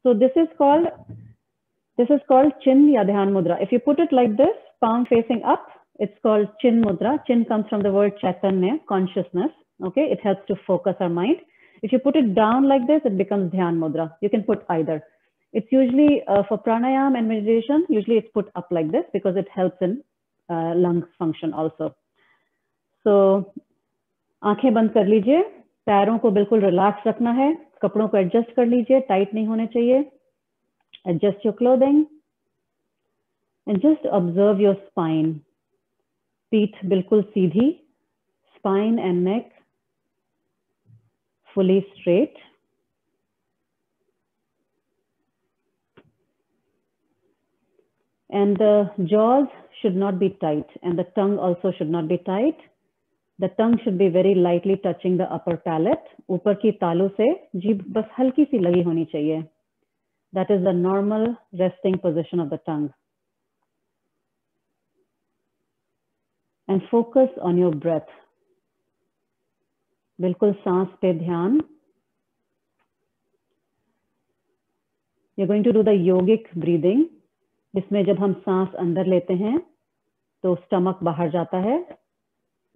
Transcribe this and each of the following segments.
So this is called chin ya dhyan mudra. If you put it like this, palm facing up, it's called chin mudra. Chin comes from the word chaitanya, consciousness. Okay, it helps to focus our mind. If you put it down like this, it becomes dhyan mudra. You can put either. It's usually for pranayam and meditation, usually it's put up like this because it helps in lung function also. So आंखें बंद कर लीजिए, पैरों को बिल्कुल relax रखना है, कपड़ों को एडजस्ट कर लीजिए, टाइट नहीं होने चाहिए. Adjust your clothing and just observe your spine. पीठ बिल्कुल सीधी, spine and neck fully straight. And the jaws should not be tight and the tongue also should not be tight. The tongue should be very lightly touching the upper palate. ऊपर की तालू से जीभ बस हल्की सी लगी होनी चाहिए. That is the normal resting position of the tongue. And focus on your breath. बिल्कुल सांस पे ध्यान. You're going to do the yogic breathing. इसमें जब हम सांस अंदर लेते हैं तो स्टमक बाहर जाता है.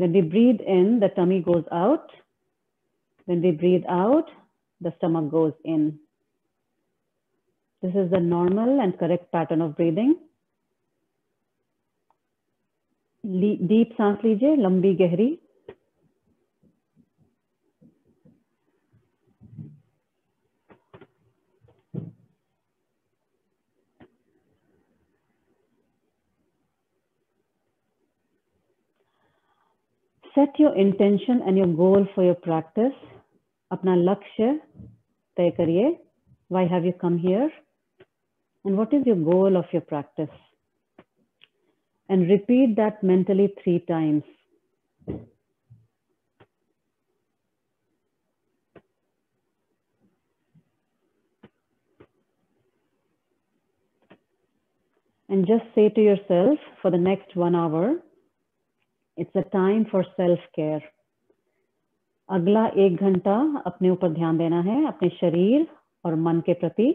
When we breathe in, the tummy goes out. When we breathe out, the stomach goes in. This is the normal and correct pattern of breathing. Deep सांस लीजिए, लंबी गहरी. Set your intention and your goal for your practice. अपना लक्ष्य तय करिए. Why have you come here? And what is your goal of your practice? And repeat that mentally 3 times. And just say to yourself for the next 1 hour, it's a time for self-care. अगला 1 घंटा अपने ऊपर ध्यान देना है, अपने शरीर और मन के प्रति.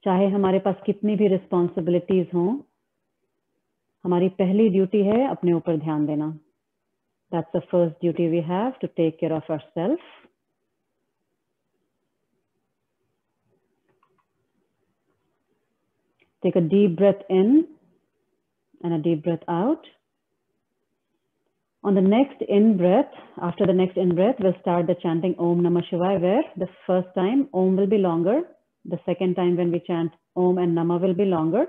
चाहे हमारे पास कितनी भी रिस्पॉन्सिबिलिटीज हों, हमारी पहली ड्यूटी है अपने ऊपर ध्यान देना. That's the first duty we have, to take care of ourselves. Take a deep breath in and a deep breath out. On the next in-breath, after the next in-breath, we'll start the chanting Om Namah Shivaya, where the first time Om will be longer. The second time when we chant Om and Namah will be longer.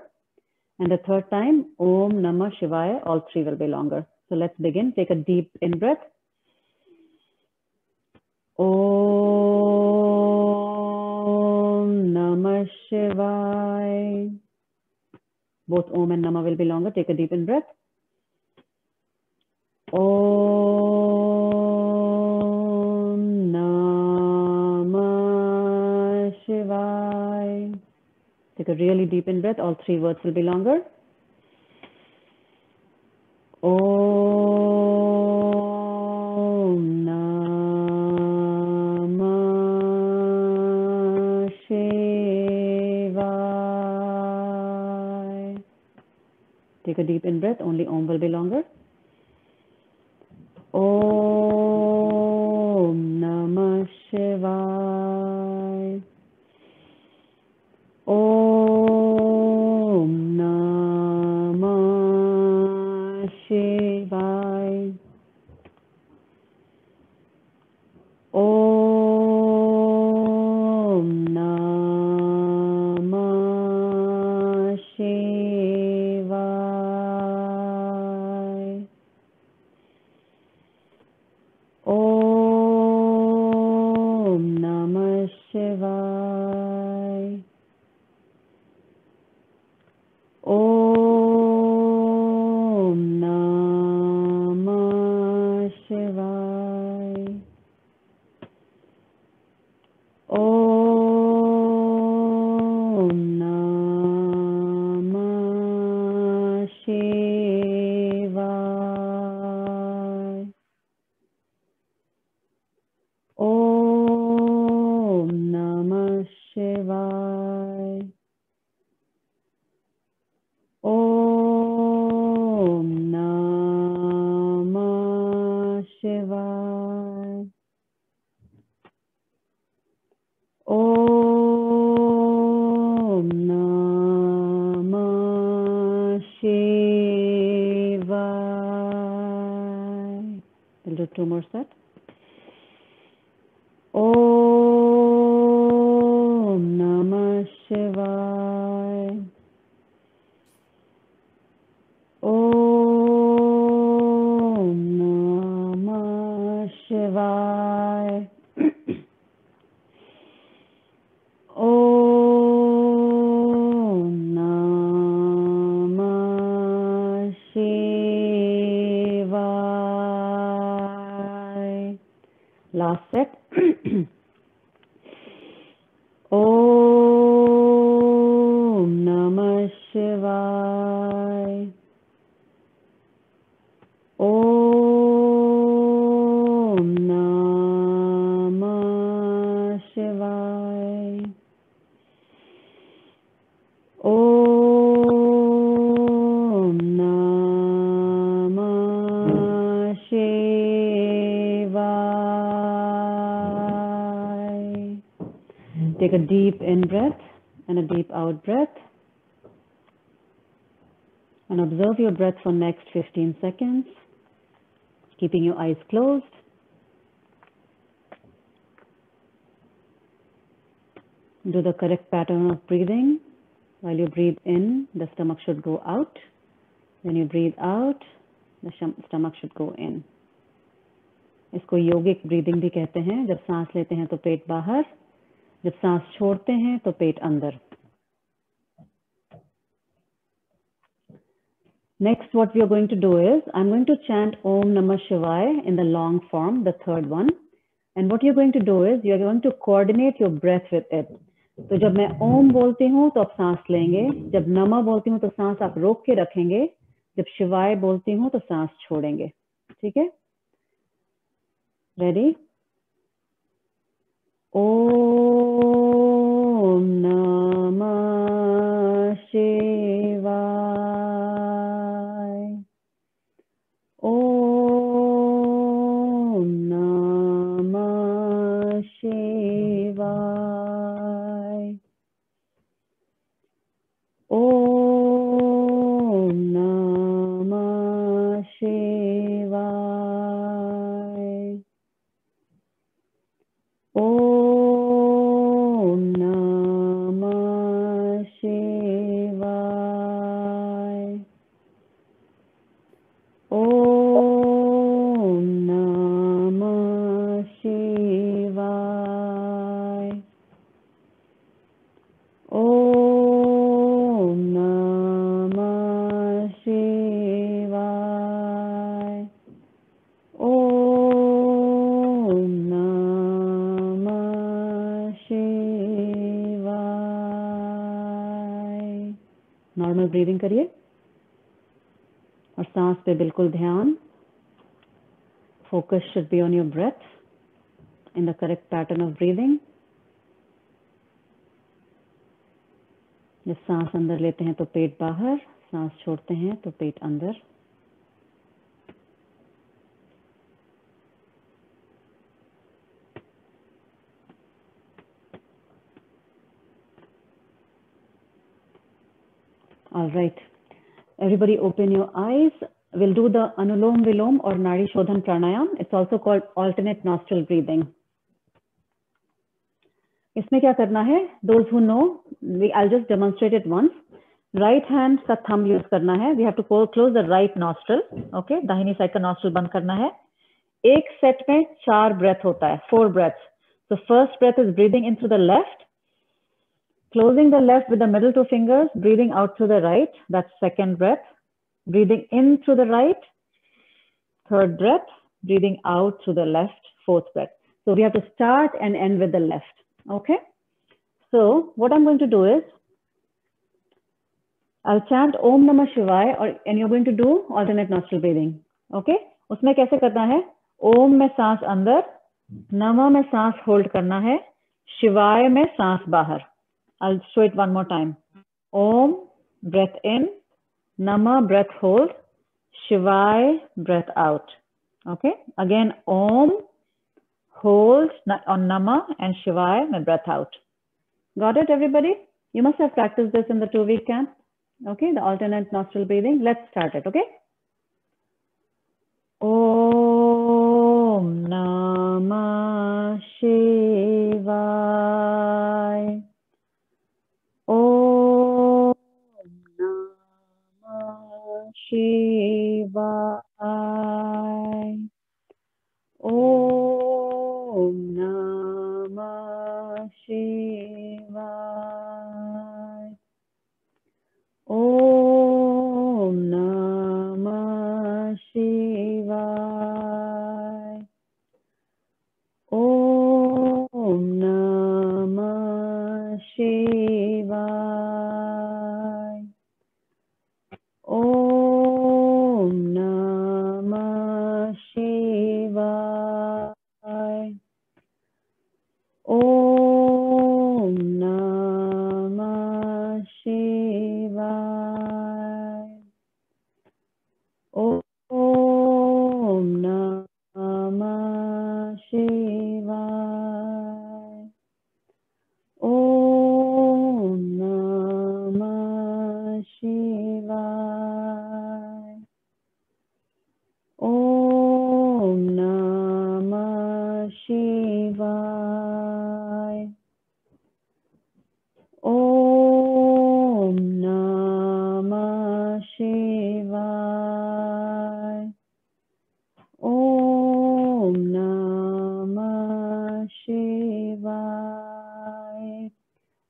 And the third time, Om Namah Shivaya, all 3 will be longer. So let's begin. Take a deep in-breath. Om Namah Shivaya. Both Om and Namah will be longer. Take a deep in-breath. Om Namah Shivaya. Take a really deep in-breath. All 3 words will be longer. Om Namah Shivaya. Take a deep in-breath. Only Om will be longer. Om Namah Shivaya. Om Namah Shivaya. Om Namah Shivaya. Om Namah Shivaya. Om Namah Shivaya. Om Namah Shivaya. Take a deep in breath and a deep out breath. And observe your breath for next 15 seconds, keeping your eyes closed. Do the correct pattern of breathing. While you breathe in, the stomach should go out. When you breathe out, the stomach should go in. इसको योगिक breathing भी कहते हैं. जब सांस लेते हैं तो पेट बाहर, जब सांस छोड़ते हैं तो पेट अंदर. Next, what we are going to do is, I'm going to chant Om Namah Shivaya in the long form, the third one. And what you're going to do is, you're going to coordinate your breath with it. तो जब मैं ओम बोलती हूँ तो आप सांस लेंगे, जब नमः बोलती हूँ तो सांस आप रोक के रखेंगे, जब शिवाय बोलती हूँ तो सांस छोड़ेंगे. ठीक है? रेडी? ओम नमः शिवाय. ओम नमः शिवाय. Om Namah Shivaya. Om Namah Shivaya. Om Namah Shivaya. Om Namah Shivaya. Om Namah Shivaya. Normal breathing करिए और सांस पे बिल्कुल ध्यान. Focus should be on your breath in the correct pattern of breathing. जब सांस अंदर लेते हैं तो पेट बाहर, सांस छोड़ते हैं तो पेट अंदर. All right. Everybody open your eyes. We'll do the Anulom Vilom or Nadi Shodhan Pranayam. It's also called alternate nostril breathing. इसमें क्या करना है? Those who know, I'll just demonstrate it once. Right hand का thumb use करना है. We have to close the right nostril. Okay, दाहिनी side का nostril बंद करना है. एक सेट में 4 breath होता है, 4 breaths. So first breath is breathing in through the left, closing the left with the middle 2 fingers, breathing out through the right. That's second breath. Breathing in through the right, third breath. Breathing out through the left, fourth breath. So we have to start and end with the left. Okay. So what I'm going to do is, I'll chant Om Namah Shivaya and you're going to do alternate nostril breathing. Okay. उसमें कैसे करना है? ओम में सांस अंदर, नमः में सांस होल्ड करना है, शिवाय में सांस बाहर. I'll show it one more time. Om, breath in, Nama, breath hold, Shivaya, breath out. Okay. Again, Om, hold on Nama and Shivaya, breath out. Got it, everybody? You must have practiced this in the 2-week camp. Okay, the alternate nostril breathing. Let's start it, okay? Om Namah Shivaya. Om Namah Shivaya. Om Namah Shivaya. Om Namah Shivaya.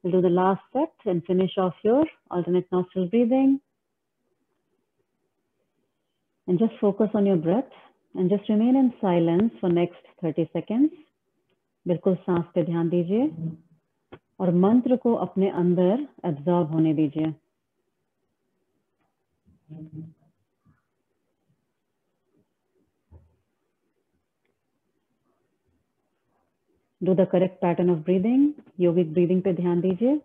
We'll do the last set and finish off your alternate nostril breathing. And just focus on your breath and just remain in silence for next 30 seconds. बिल्कुल सांस पे ध्यान दीजिए और मंत्र को अपने अंदर एब्जॉर्ब होने दीजिए. Do the correct pattern of breathing. Yogic breathing पे ध्यान दीजिए.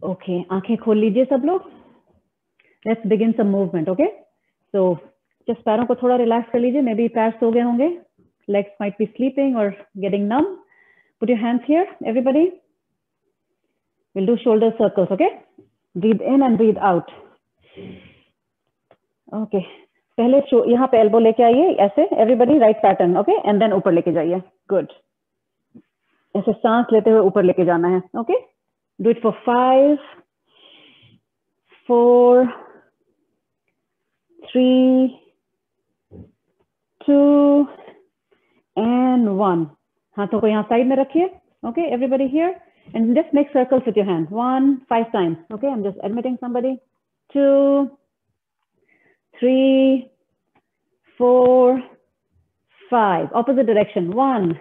Okay, आंखें खोल लीजिए सब लोग. Let's begin some movement, okay? So, just पैरों को थोड़ा relax कर लीजिए. Maybe पैर सो गए होंगे. Legs might be sleeping or getting numb. Put your hands here, everybody. We'll do shoulder circles, okay? Breathe in and breathe out. Okay. पहले यहाँ पे elbow लेके आइए ऐसे. Everybody right pattern, okay? And then ऊपर लेके जाइए. Good. ऐसे सांस लेते हुए ऊपर लेके जाना है, okay? Do it for 5, 4, 3, 2, and 1. हाथों को यहाँ साइड में रखिए. Okay, everybody here. And just make circles with your hand. 1, 5 times. Okay, I'm just admitting somebody. 2, 3, 4, 5. Opposite direction. 1,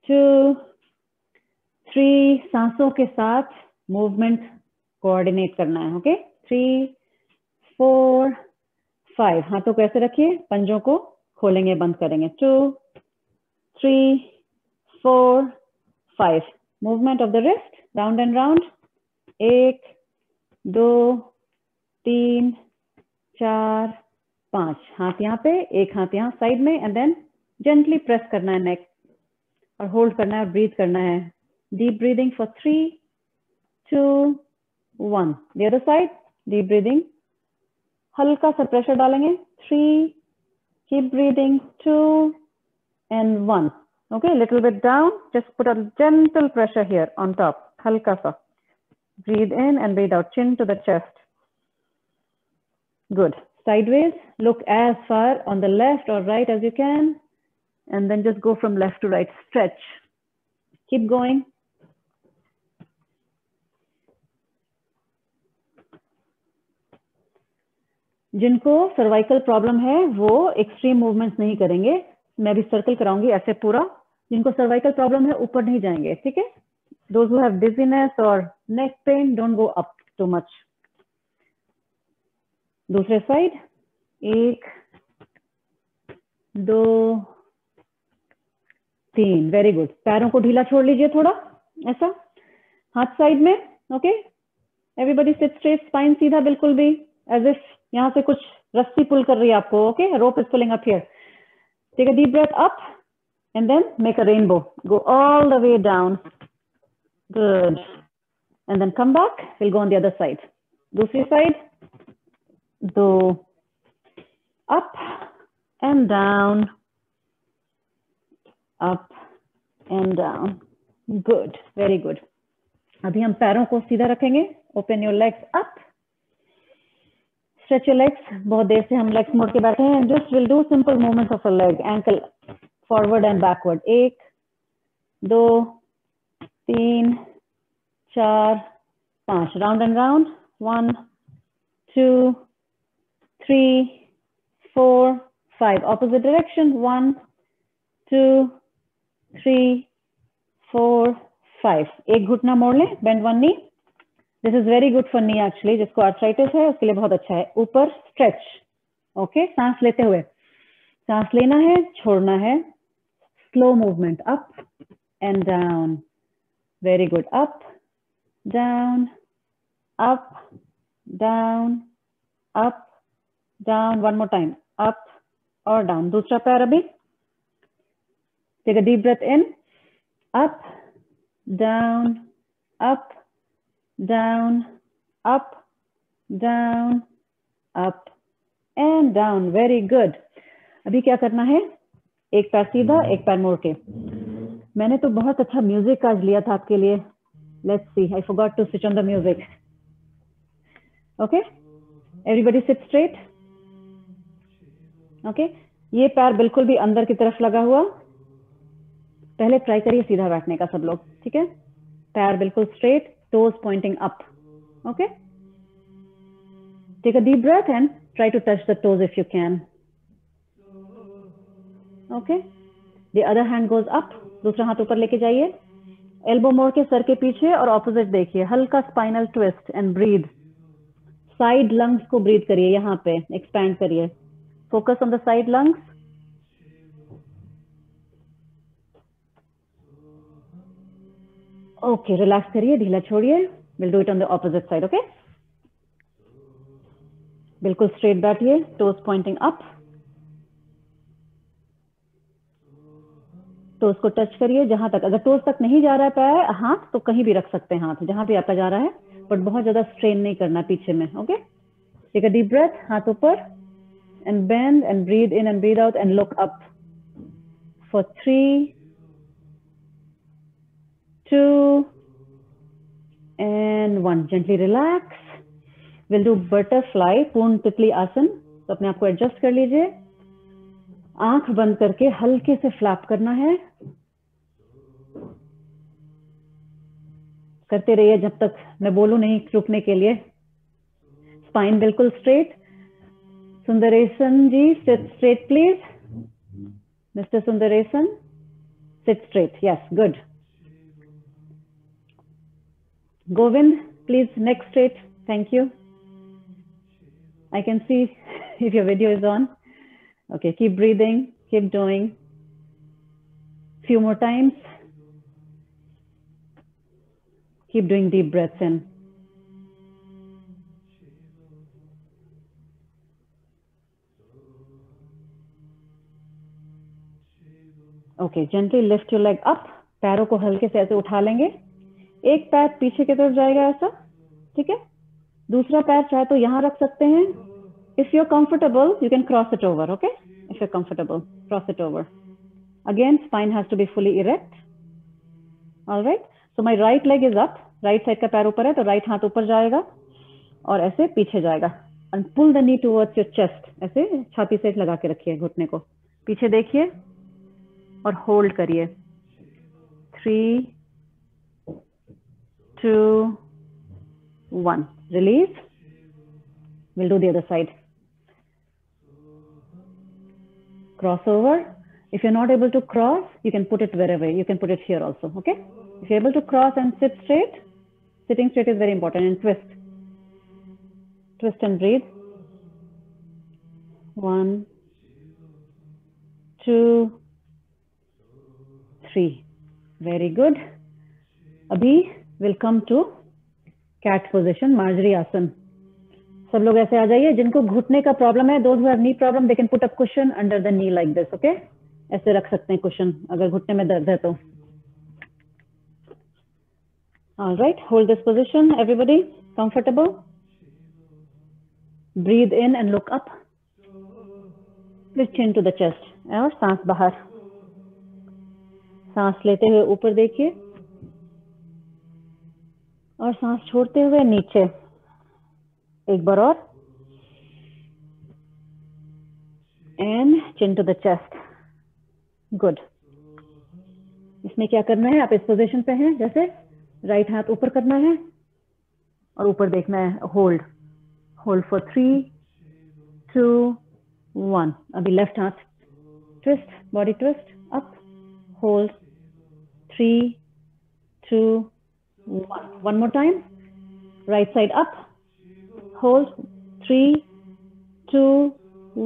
2, 3. सांसों के साथ movement coordinate करना है. Okay, 3, 4, 5. हाथों को ऐसे रखिए. पंजों को खोलेंगे, बंद करेंगे. 2, 3, 4, 5. Movement of the wrist, round and round. 1, 2, 3, 4, 5. हाथ यहाँ पे, एक हाथ यहाँ साइड में, and then gently press करना है neck और hold करना है और breathe करना है. Deep breathing for 3, 2, 1. The other side, deep breathing. हल्का सा pressure डालेंगे. 3, keep breathing. 2 and 1. Okay, a little bit down. Just put a gentle pressure here on top. Halka sa. Breathe in and breathe out. Chin to the chest. Good. Sideways. Look as far on the left or right as you can. And then just go from left to right. Stretch. Keep going. जिनको cervical problem है वो extreme movements नहीं करेंगे. मैं भी circle कराऊंगी ऐसे पूरा. जिनको सर्वाइकल प्रॉब्लम है ऊपर नहीं जाएंगे, ठीक है? Those who have dizziness or neck pain, don't go up too much. दूसरे साइड. 1, 2, 3. Very good. पैरों को ढीला छोड़ लीजिए थोड़ा ऐसा. हाथ साइड में. Okay, everybody seat straight. Spine सीधा बिल्कुल भी. एज इफ यहाँ से कुछ रस्सी पुल कर रही है आपको. Okay, rope is pulling up here. Take a deep breath up and then make a rainbow. Go all the way down. Good. And then come back. We'll go on the other side. दूसरी side. Do up and down. Up and down. Good. Very good. अभी हम पैरों को सीधा रखेंगे. Open your legs up. Stretch your legs. बहुत देर से हम legs मोड़ के बैठे हैं. And just we'll do simple movements of a leg. Ankle forward and backward. 1, 2, 3, 4, 5. Round and round. 1, 2, 3, 4, 5. Opposite direction. 1, 2, 3, 4, 5. एक घुटना मोड़ लें. Bend one knee. This is very good for knee actually. जिसको arthritis है उसके लिए बहुत अच्छा है. ऊपर stretch. Okay, सांस लेते हुए. सांस लेना है, छोड़ना है. Slow movement. Up and down. Very good. Up, down, up, down, up, down. One more time. Up or down. दूसरा पैर अभी. Take a deep breath in. Up, down, up, down, up, down, up and down. Very good. अभी क्या करना है? एक पैर सीधा, एक पैर मोड़ के. मैंने तो बहुत अच्छा म्यूजिक आज लिया था आपके लिए. Let's see. I forgot to switch on the music. Okay. Everybody sit straight. Okay. ये पैर बिल्कुल भी अंदर की तरफ लगा हुआ. पहले ट्राई करिए सीधा बैठने का सब लोग. ठीक है. पैर बिल्कुल straight, toes pointing up. Okay. Take a deep breath and try to touch the toes if you can. Okay. The other hand goes up. दूसरा हाथ ऊपर लेके जाइए. एल्बो मोड़ के सर के पीछे और ऑपोजिट देखिए. हल्का spinal twist and breathe. Side lungs को ब्रीद करिए. यहाँ पे एक्सपैंड करिए. Focus on the side lungs. Okay. Relax करिए. ढीला छोड़िए. Will do it on the opposite side. Okay. बिल्कुल स्ट्रेट बैठिए. Toes pointing up. टोज को टच करिए जहां तक. अगर टोज तक नहीं जा रहा है पैर हाथ तो कहीं भी रख सकते हैं हाथ जहां भी आपका जा रहा है, बट बहुत ज्यादा स्ट्रेन नहीं करना पीछे में. Okay. Take a deep breath. हाथ ऊपर and bend and breathe in and breathe out and look up for 3, 2 and 1. Gently relax. We'll do butterfly, पूर्ण तितली आसन. तो अपने आप को एडजस्ट कर लीजिए. आंख बंद करके हल्के से फ्लैप करना है. करते रहिए जब तक मैं बोलूं नहीं रुकने के लिए. स्पाइन बिल्कुल straight. Sundaresan ji sit straight please. Mister Sundaresan sit straight. Yes, good. Govind, please neck straight. Thank you. I can see if your video is on. Okay, keep breathing, keep doing. Few more times. Keep doing deep breaths in. Okay, gently lift your leg up. पैरों को हल्के से ऐसे उठा लेंगे. एक पैर पीछे की तरफ जाएगा ऐसा. ठीक है. दूसरा पैर चाहे तो यहाँ रख सकते हैं. If you're comfortable, you can cross it over. Okay. If you're comfortable, cross it over. Again, spine has to be fully erect. All right. So my right leg is up. Right side का पैर ऊपर है तो right हाथ ऊपर जाएगा और ऐसे पीछे जाएगा. And pull the knee towards your chest. ऐसे छाती से लगा के रखिए घुटने को. पीछे देखिए और होल्ड करिए. 3, 2, 1. Release. We'll do the other side. Crossover. If you're not able to cross, you can put it wherever. You can put it here also. Okay. If you're able to cross and sit straight, sitting straight is very important. And twist. Twist and breathe. 1, 2, 3. Very good. Abhi will come to cat position, Marjorie आसन. सब लोग ऐसे आ जाइए. जिनको घुटने का problem है, those who have knee problem, they can put a cushion under the knee like this. Okay? ऐसे रख सकते हैं cushion अगर घुटने में दर्द है तो. All right, hold this position. Everybody comfortable? Breathe in and look up. Lift chin to the chest. और सांस बाहर. सांस लेते हुए ऊपर देखिए और सांस छोड़ते हुए नीचे. एक बार और. And chin to the chest. Good. इसमें क्या करना है, आप इस पोजीशन पे हैं जैसे राइट हाथ ऊपर करना है और ऊपर देखना है. होल्ड. Hold for 3, 2, 1. अभी लेफ्ट हाथ twist, body twist up. Hold. 3, 2, 1. One more time. Right side up. Hold. 3, 2,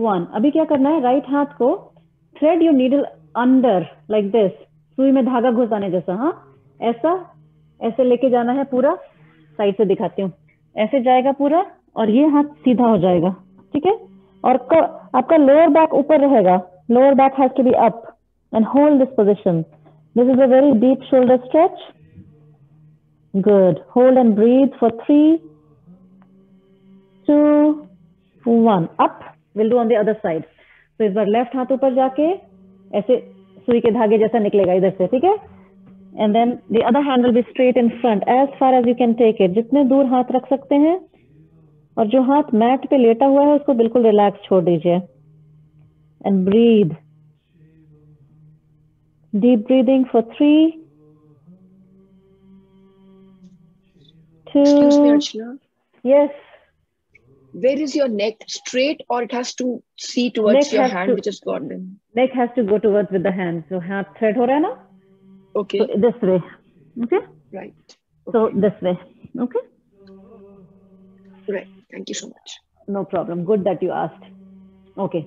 1. अभी क्या करना है, राइट हाथ को thread your needle under like this. सुई में धागा घुसाने जैसा. हाँ, ऐसा ऐसे लेके जाना है पूरा. साइड से दिखाती हूँ. ऐसे जाएगा पूरा और ये हाथ सीधा हो जाएगा. ठीक है. और आपका लोअर बैक ऊपर रहेगा. Lower back has to be up and hold this position. This is a very deep shoulder stretch. Good. Hold and breathe for 3, 2, 1. Up. We'll do on the other side. तो इस बार left हाथ ऊपर जाके ऐसे सुई के धागे जैसा निकलेगा इधर से. ठीक है. and then the other hand will be straight in front as far as you can take it. जितने दूर हाथ रख सकते हैं, और जो हाथ मैट पे लेटा हुआ है उसको बिल्कुल रिलैक्स छोड़ दीजिए. And breathe. Deep breathing for 3, 2. Excuse me, Archana. Yes. Where is your neck? Straight, or it has to see towards your hand which is gotten? Neck has to go towards with the hand. So हाथ thread हो रहा है ना? Okay. So this way. Okay. Right. Okay. So this way. Okay. Right. Thank you so much. No problem. Good that you asked. Okay.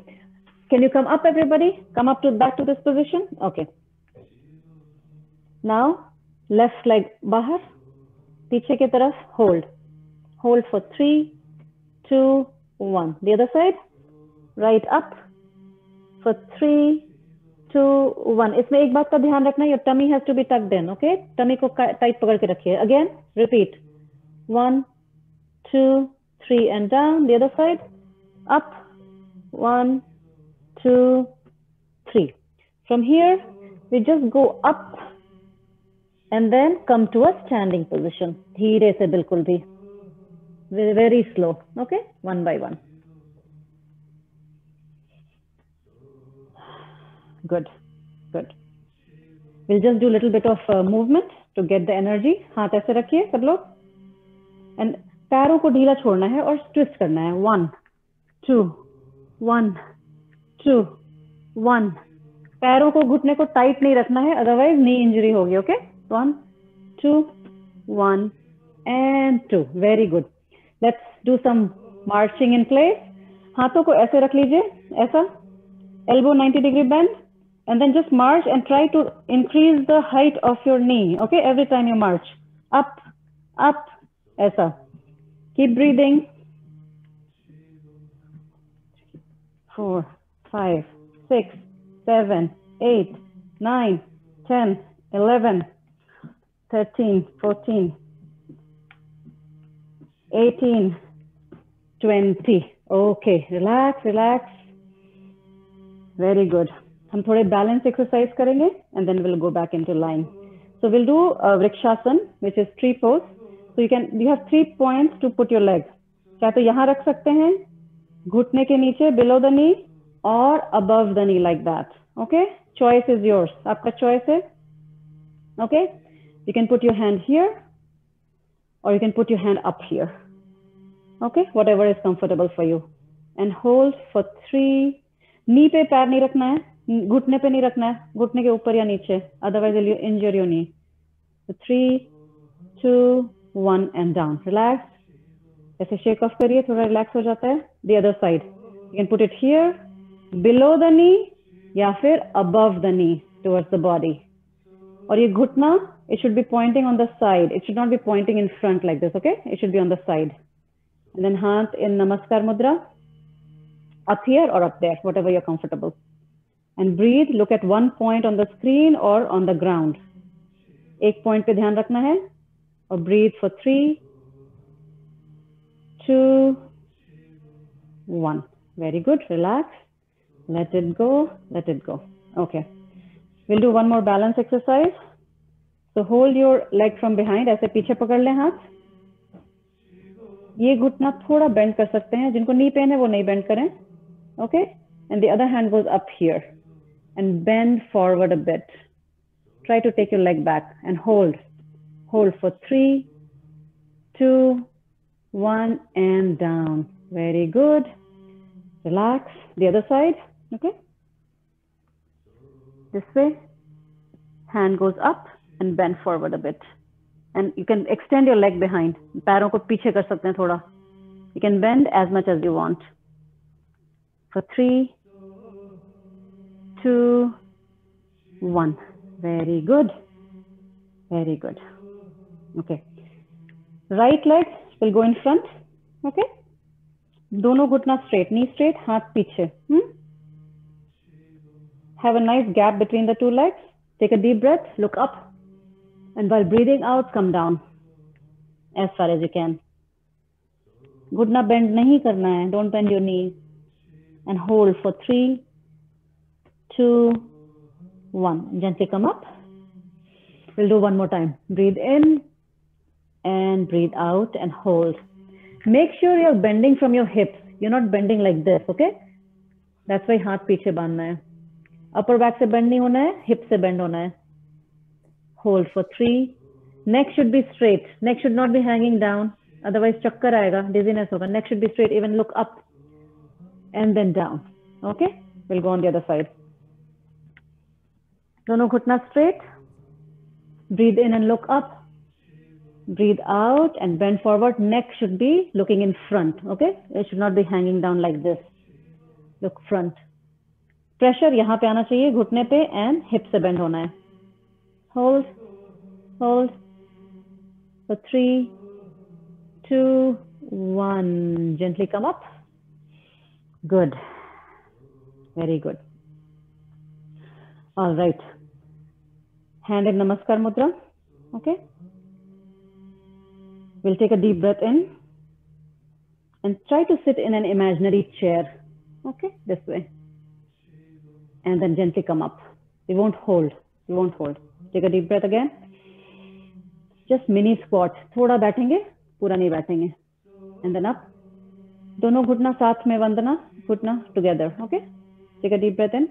Can you come up, everybody? Come up to back to this position. Okay. Now left leg बाहर, पीछे की तरफ. Hold. Hold for 3, 2, 1. The other side. Right up for 3, 2, 1. इसमें एक बात का ध्यान रखना, your tummy has to be tucked in. Okay. Tummy को tight पकड़ के रखिए. Again. Repeat. 1, 2, 3 and down. The other side. Up. 1, 2, 3. From here, we just go up and then come to a standing position. धीरे से बिल्कुल भी. Very slow. Okay. One by one. Good. Good. We'll just do a little bit of movement to get the energy. हाथ ऐसे रखिए सब लोग. And पैरों को ढीला छोड़ना है और twist करना है. 1, 2, 1, 2, 1. पैरों को घुटने को टाइट नहीं रखना है, otherwise knee injury होगी. Okay. 1, 2, 1 and 2. Very good. Let's do some marching in place. हाथों को ऐसे रख लीजिए, ऐसा. Elbow 90 degree bend. And then just march and try to increase the height of your knee. Okay. Every time you march. Up, up, ऐसा. Keep breathing. 4, 5, 6, 7, 8, 9, 10, 11, 13, 14, 18, 20. Okay, relax, relax. Very good. हम थोड़े balance exercise करेंगे and then we'll go back into line. So we'll do Vrikshasana, which is tree pose. So you have 3 points to put your leg. क्या तो यहाँ रख सकते हैं, घुटने के नीचे, below the knee, or above the knee like that. Okay, choice is yours. आपका choice है. Okay, you can put your hand here or you can put your hand up here. Okay, whatever is comfortable for you. And hold for 3. Knee पे पैर नहीं रखना है, घुटने पे नहीं रखना है, घुटने के ऊपर या नीचे, otherwise you'll injure your knee. So 3, 2, 1 and down. Relax. ऐसे shake off करिए, थोड़ा relax हो जाता है. The other side. You can put it here, below the knee, या फिर above the knee towards the body. और ये घुटना, it should be pointing on the side. It should not be pointing in front like this. Okay? It should be on the side. And then हाथ in Namaskar Mudra. Up here or up there, whatever you're comfortable. And breathe. Look at one point on the screen or on the ground. एक point पे ध्यान रखना है. Or breathe for 3, 2, 1. Very good. Relax. Let it go. Let it go. Okay. We'll do one more balance exercise. So hold your leg from behind. ऐसे पीछे पकड़ लें हाथ. ये घुटना थोड़ा bend कर सकते हैं. जिनको knee pain है वो नहीं bend करें. Okay. And the other hand goes up here. And bend forward a bit. Try to take your leg back and hold. Hold for 3, 2, 1 and down. Very good. Relax. The other side. Okay. This way. Hand goes up and bend forward a bit. And you can extend your leg behind. पैरों को पीछे कर सकते हैं थोड़ा. You can bend as much as you want. For 3, 2, 1. Very good. Very good. Okay. Right leg will go in front. Okay. दोनों घुटना straight, knee straight, हाथ पीछे. Have a nice gap between the two legs. Take a deep breath, look up. And while breathing out, come down as far as you can. घुटना bend नहीं करना है. Don't bend your knees. And hold for 3, 2, 1. Gently come up. We'll do one more time. Breathe in and breathe out and hold. Make sure you're bending from your hips. You're not bending like this, okay? That's why हाथ पीछे बांधना है. Upper back से bend नहीं होना है, hip से bend होना है. Hold for 3. Neck should be straight. Neck should not be hanging down. Otherwise चक्कर आएगा, dizziness होगा. Neck should be straight. Even look up and then down. Okay? We'll go on the other side. दोनों घुटना straight. Breathe in and look up. Breathe out and bend forward. Neck should be looking in front. Okay? It should not be hanging down like this. Look front. Pressure यहाँ पे आना चाहिए घुटने पे and hip से bend होना है. Hold. Hold. For 3, 2, 1. Gently come up. Good. Very good. All right. Hand in Namaskar Mudra. Okay. We'll take a deep breath in and try to sit in an imaginary chair. Okay, this way. And then gently come up. We won't hold. We won't hold. Take a deep breath again. Just mini squat. थोड़ा बैठेंगे, पूरा नहीं बैठेंगे. And then up. दोनों घुटना साथ में वंदना, घुटना together. Okay. Take a deep breath in.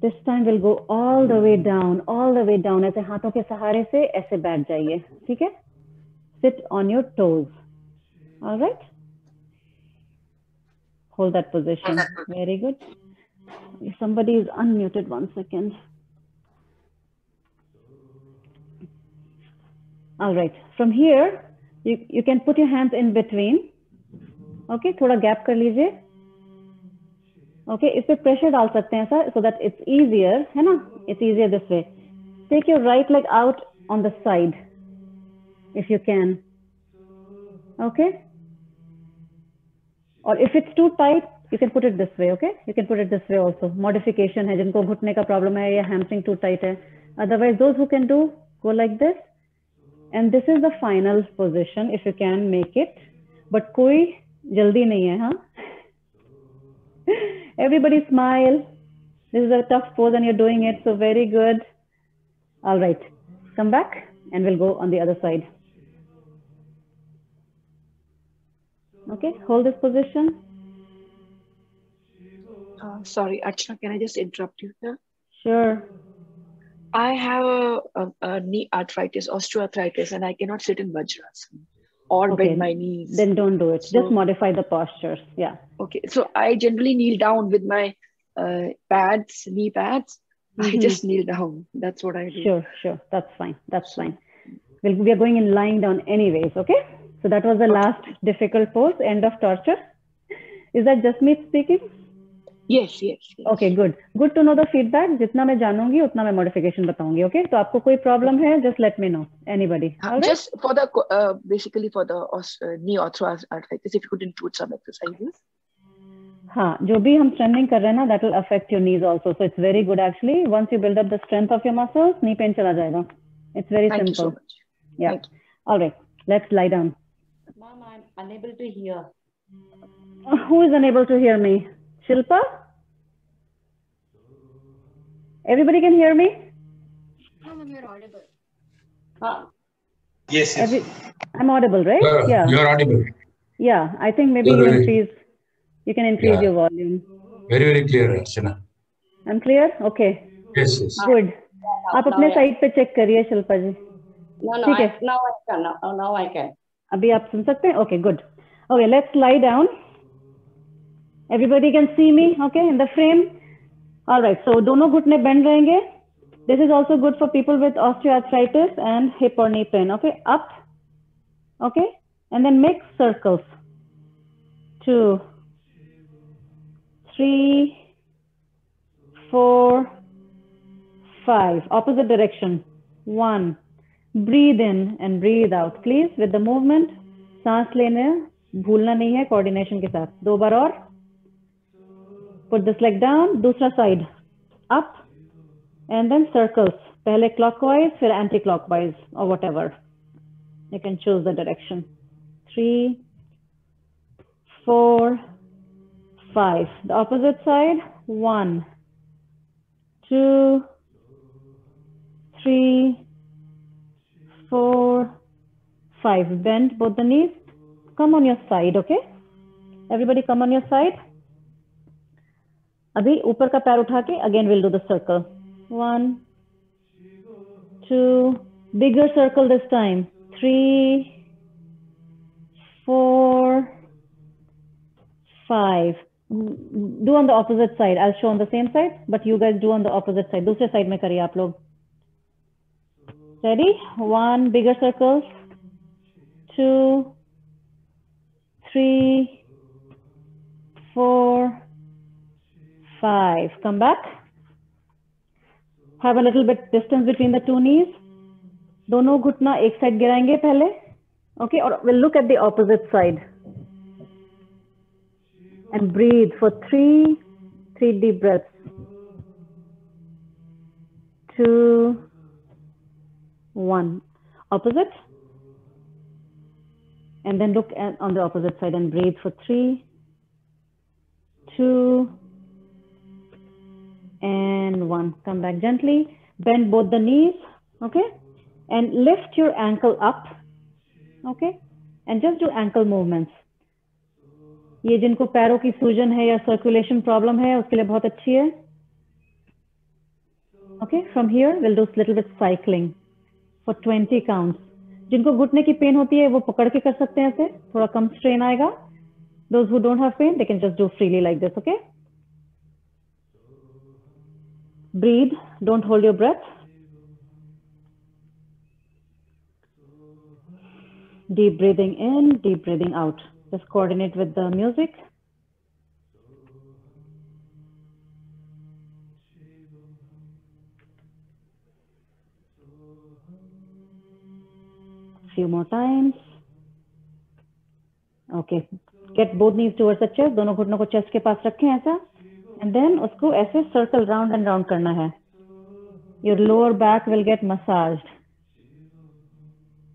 This time we'll go all the way down, all the way down. ऐसे हाथों के सहारे से ऐसे बैठ जाइए, ठीक है? Sit on your toes. All right? Hold that position. Very good. Somebody is unmuted. 1 second. All right. From here, you can put your hands in between. Okay? थोड़ा gap कर लीजिए. Okay, इस पे pressure डाल सकते हैं sir, so that it's easier, है ना? It's easier this way. Take your right leg out on the side, if you can. Okay? Or if it's too tight, you can put it this way, okay? You can put it this way also. Modification है, जिनको घुटने का problem है या hamstring too tight है. Otherwise, those who can do, go like this. And this is the final position, if you can make it. But कोई जल्दी नहीं है, हाँ? Everybody smile. This is a tough pose and you're doing it, so very good. All right, come back and we'll go on the other side. Okay, hold this position. Sorry, Archana, can I just interrupt you here? Sure. I have a knee arthritis, osteoarthritis, and I cannot sit in Vajrasana or bend my knees. Then don't do it. Just modify the postures. Yeah. Okay. So I generally kneel down with my pads, knee pads. I just kneel down. That's what I do. Sure, sure. That's fine. That's fine. We are going in lying down anyways. Okay. So that was the last difficult pose, end of torture. Is that just me speaking? Yes, yes, yes. Okay, good. Good to know the feedback. जितना मैं जानूंगी उतना मैं modification बताऊंगी. Okay. तो आपको कोई problem है? Just let me know. Anybody? Right? Just for the basically for the knee osteoarthritis, if you could include some exercises. हाँ, जो भी हम strengthening कर रहे हैं ना, that will affect your knees also. So it's very good actually. Once you build up the strength of your muscles, knee pain चला जाएगा. It's very simple. Thank you so much. Yeah. All right. Let's lie down. Mom, I'm unable to hear. Who is unable to hear me? Shilpa? Everybody can hear me? Mom, you're audible. Yes, yes. I'm audible, right? Yeah. You're audible. Yeah, I think maybe you can increase your volume. Very, very clear, Archana. I'm clear? Okay. Yes, yes. Good. आप अपने side पे check करिए शिल्पा जी. No, now I can. Now I can. अभी आप सुन सकते हैं? Okay, good. Okay, let's lie down. Everybody can see me, okay, in the frame. All right, so दोनों घुटने bend रहेंगे. This is also good for people with osteoarthritis and hip or knee pain. Okay, up. Okay, and then make circles. 2, 3, 4, 5. Opposite direction. 1. Breathe in and breathe out. Please, with the movement. सांस लेने भूलना नहीं है coordination के साथ. 2 बार और. Put this leg down. दूसरा side. Up. And then circles. पहले clockwise, फिर anti-clockwise or whatever. You can choose the direction. 3, 4, 5. The opposite side. 1, 2, 3, 4, 5. Bend both the knees. Come on your side, okay? Everybody come on your side. अभी ऊपर का पैर उठा के again we'll do the circle. 1, 2, bigger circle this time. 3, 4, 5. Do on the opposite side. I'll show on the same side, but you guys do on the opposite side. दूसरे side में करिए आप लोग. Ready? 1, bigger circles. 2, 3, 4, 5. Come back. Have a little bit distance between the two knees. दोनों घुटना एक side गिराएंगे पहले. Okay, or we'll look at the opposite side. And breathe for 3 deep breaths. 2, 1. Opposite. And then look at on the opposite side and breathe for 3, 2, and 1. Come back gently. Bend both the knees, okay? And lift your ankle up, okay? And just do ankle movements. ये जिनको पैरों की सूजन है या circulation problem है उसके लिए बहुत अच्छी है. Okay, from here we'll do little bit cycling for 20 counts. जिनको घुटने की पेन होती है वो पकड़ के कर सकते हैं ऐसे, थोड़ा कम स्ट्रेन आएगा. Those who don't have pain, they can just do freely like this, okay? Breathe, don't hold your breath. Deep breathing in, deep breathing out. Just coordinate with the music. Few more times. Okay. Get both knees towards the chest. दोनों घुटनों को chest के पास रखें ऐसा. And then उसको ऐसे circle round and round करना है. Your lower back will get massaged.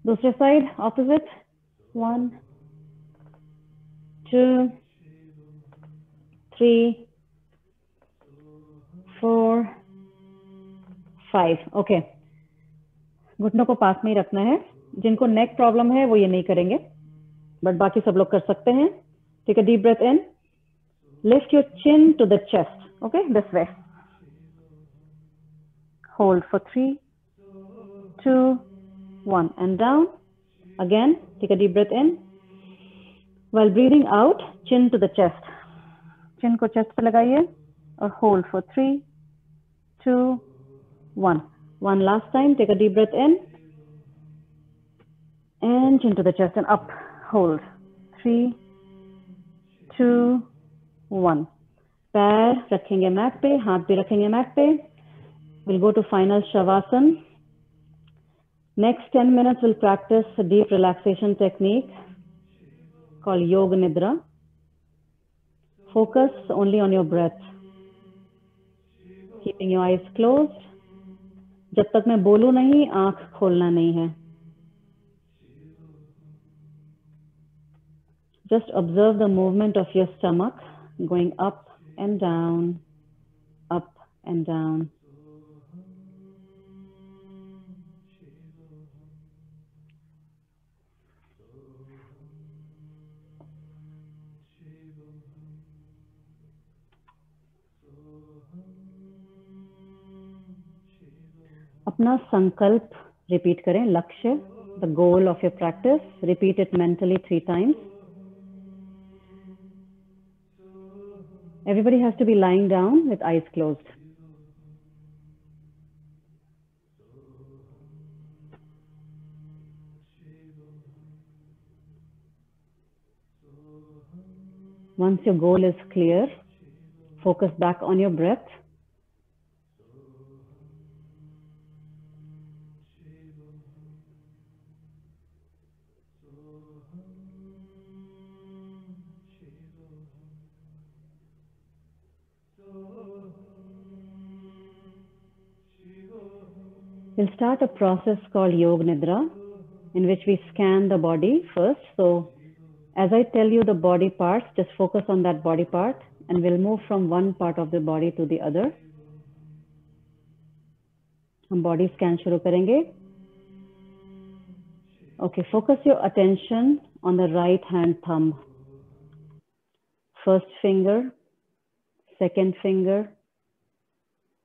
दूसरे side, opposite. 1, 2, 3, 4, 5. Okay. घुटनों को पास में ही रखना है. जिनको neck problem है वो ये नहीं करेंगे, but बाकी सब लोग कर सकते हैं. Take a deep breath in. Lift your chin to the chest. Okay, this way. Hold for 3, 2, 1, and down. Again, take a deep breath in. While breathing out, chin to the chest. Chin को chest पे लगाइए और hold for 3, 2, 1. One last time. Take a deep breath in and chin to the chest and up. Hold. 3, 2, 1. पैर रखेंगे mat पे, हाथ भी रखेंगे मैट पे. We'll go to final Shavasana. Next 10 minutes we'll practice a deep relaxation technique called Yoga Nidra. Focus only on your breath. Keeping your eyes closed. जब तक मैं बोलूं नहीं, आंख खोलना नहीं है. Just observe the movement of your stomach going up and down, up and down. अपना संकल्प repeat करें, लक्ष्य, the goal of your practice. Repeat it mentally 3 times. Everybody has to be lying down with eyes closed. Once your goal is clear, focus back on your breath. We'll start a process called Yoga Nidra, in which we scan the body first. So as I tell you the body parts, just focus on that body part, and we'll move from one part of the body to the other. हम body scan शुरू करेंगे. Okay, focus your attention on the right hand thumb. First finger, second finger,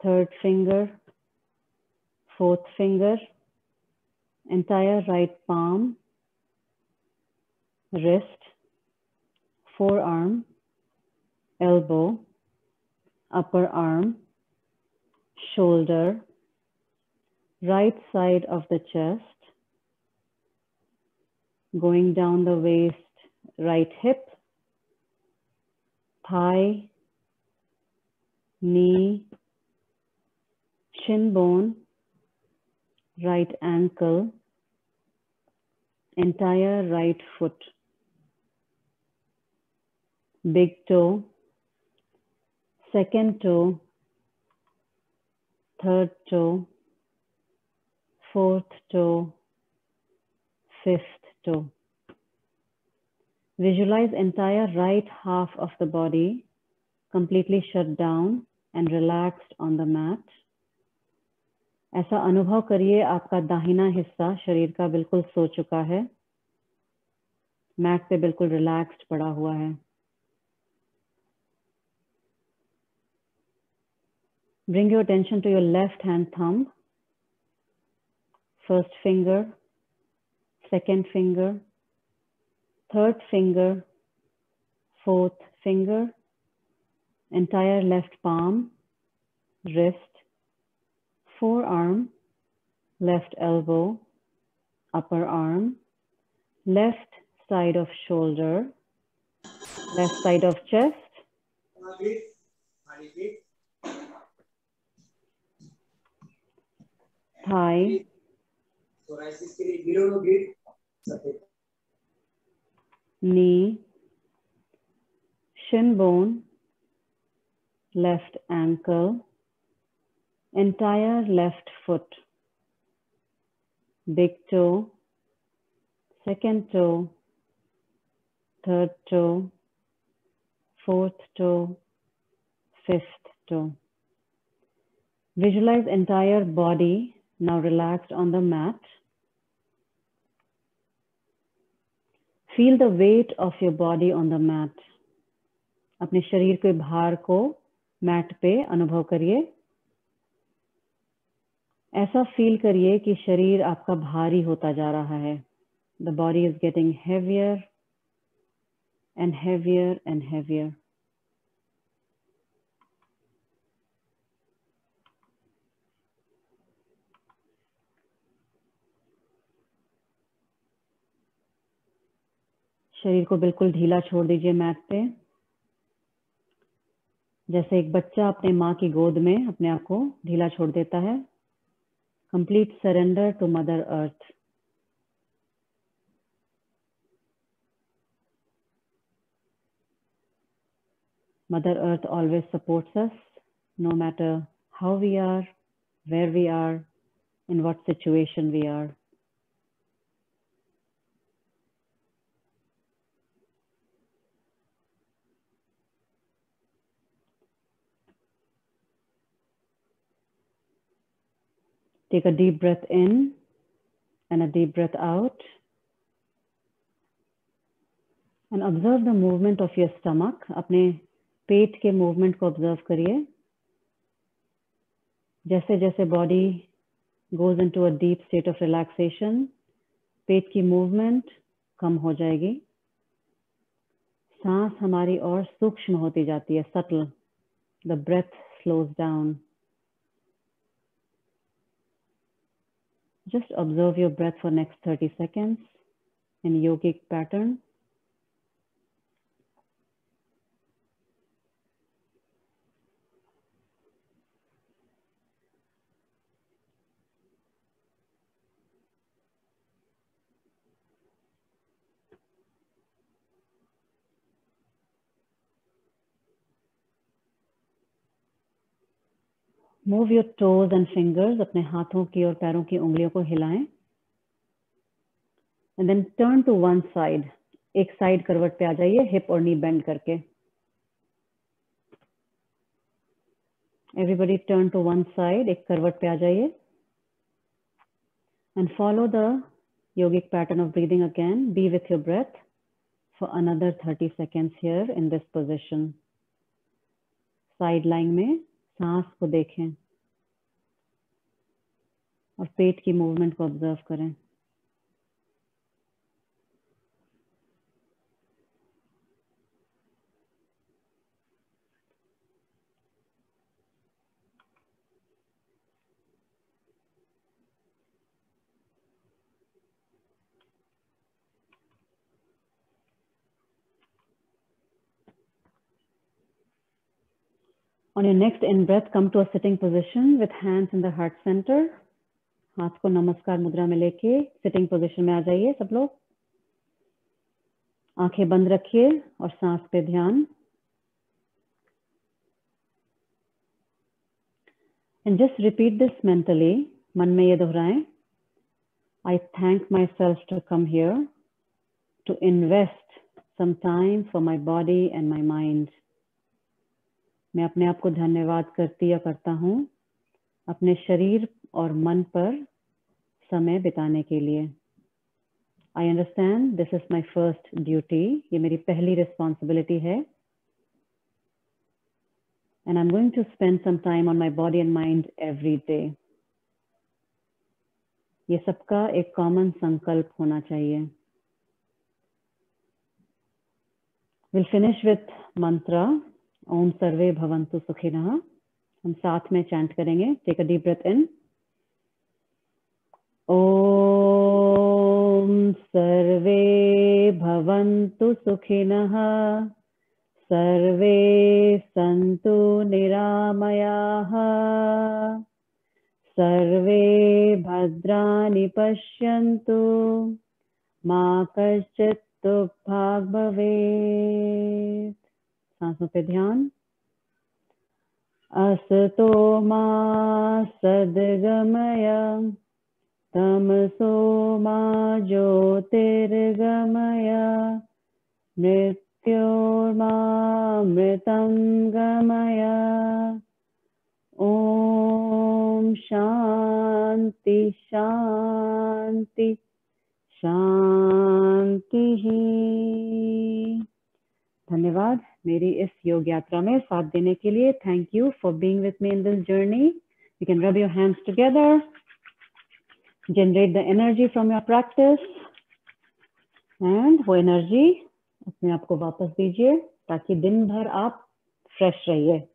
third finger, fourth finger, entire right palm, wrist, forearm, elbow, upper arm, shoulder, right side of the chest, going down the waist, right hip, thigh, knee, shin bone, right ankle, entire right foot, big toe, second toe, third toe, fourth toe, fifth toe. Visualize entire right half of the body completely shut down and relaxed on the mat. ऐसा अनुभव करिए आपका दाहिना हिस्सा शरीर का बिल्कुल सो चुका है, मैट पे बिल्कुल रिलैक्स्ड पड़ा हुआ है. Bring your attention to your left hand thumb, first finger, second finger, third finger, fourth finger, entire left palm, wrist, forearm, left elbow, upper arm, left side of shoulder, left side of chest, thigh, knee, shin bone, left ankle, entire left foot, big toe, second toe, third toe, fourth toe, fifth toe. Visualize entire body now relaxed on the mat. Feel the weight of your body on the mat. अपने शरीर के भार को mat पे अनुभव करिए. ऐसा feel करिए कि शरीर आपका भारी होता जा रहा है. The body is getting heavier and heavier and heavier. शरीर को बिल्कुल ढीला छोड़ दीजिए मैट पे. जैसे एक बच्चा अपने माँ की गोद में अपने आप को ढीला छोड़ देता है. Complete surrender to Mother Earth. Mother Earth always supports us, no matter how we are, where we are, in what situation we are. Take a deep breath in and a deep breath out. And observe the movement of your stomach. अपने पेट के movement को observe करिए. जैसे जैसे body goes into a deep state of relaxation, पेट की movement कम हो जाएगी. सांस हमारी और सूक्ष्म होती जाती है, subtle. The breath slows down. Just observe your breath for next 30 seconds in yogic pattern. Move your toes and fingers. अपने हाथों की और पैरों की उंगलियों को हिलाएं. And then turn to one side. एक साइड करवट पे आ जाइए, हिप और नी बेंड करके. Everybody turn to one side. एक करवट पे आ जाइए. And follow the yogic pattern of breathing again. Be with your breath for another 30 seconds here in this position. Side lying में सांस को देखें और पेट की मूवमेंट को ऑब्जर्व करें. On your next in-breath, come to a sitting position with hands in the heart center. हाथ को नमस्कार मुद्रा में लेके सिटिंग पोजीशन में आ जाइए सब लोग. आंखें बंद रखिए और सांस पे ध्यान. And just repeat this mentally. मन में ये दोहराएं. I thank myself to come here to invest some time for my body and my mind. मैं अपने आप को धन्यवाद करती या करता हूँ अपने शरीर और मन पर समय बिताने के लिए. I understand this is my first duty. ये मेरी पहली responsibility है. And I'm going to spend some time on my body and mind every day. ये सबका एक कॉमन संकल्प होना चाहिए. We'll finish with mantra. ओम सर्वे भवन्तु सुखिनः. हम साथ में चैंट करेंगे. Take a deep breath in. ओम सर्वे भवन्तु सुखिनः. सर्वे सन्तु निरामयाः. सर्वे भद्राणि पश्यन्तु. मा कश्चित् दुःखभाग् भवेत्. सांसों पे ध्यान. असतो मा सद्गमय. तमसो मा ज्योतिर्गमय. मृत्योर्मामृतं गमय. ओम शांति शांति शांति. धन्यवाद मेरी इस योग यात्रा में साथ देने के लिए. Thank you for being with me in this journey. You can rub your hands together. Generate the energy from your practice and वो एनर्जी अपने आप को वापस दीजिए ताकि दिन भर आप फ्रेश रहिए.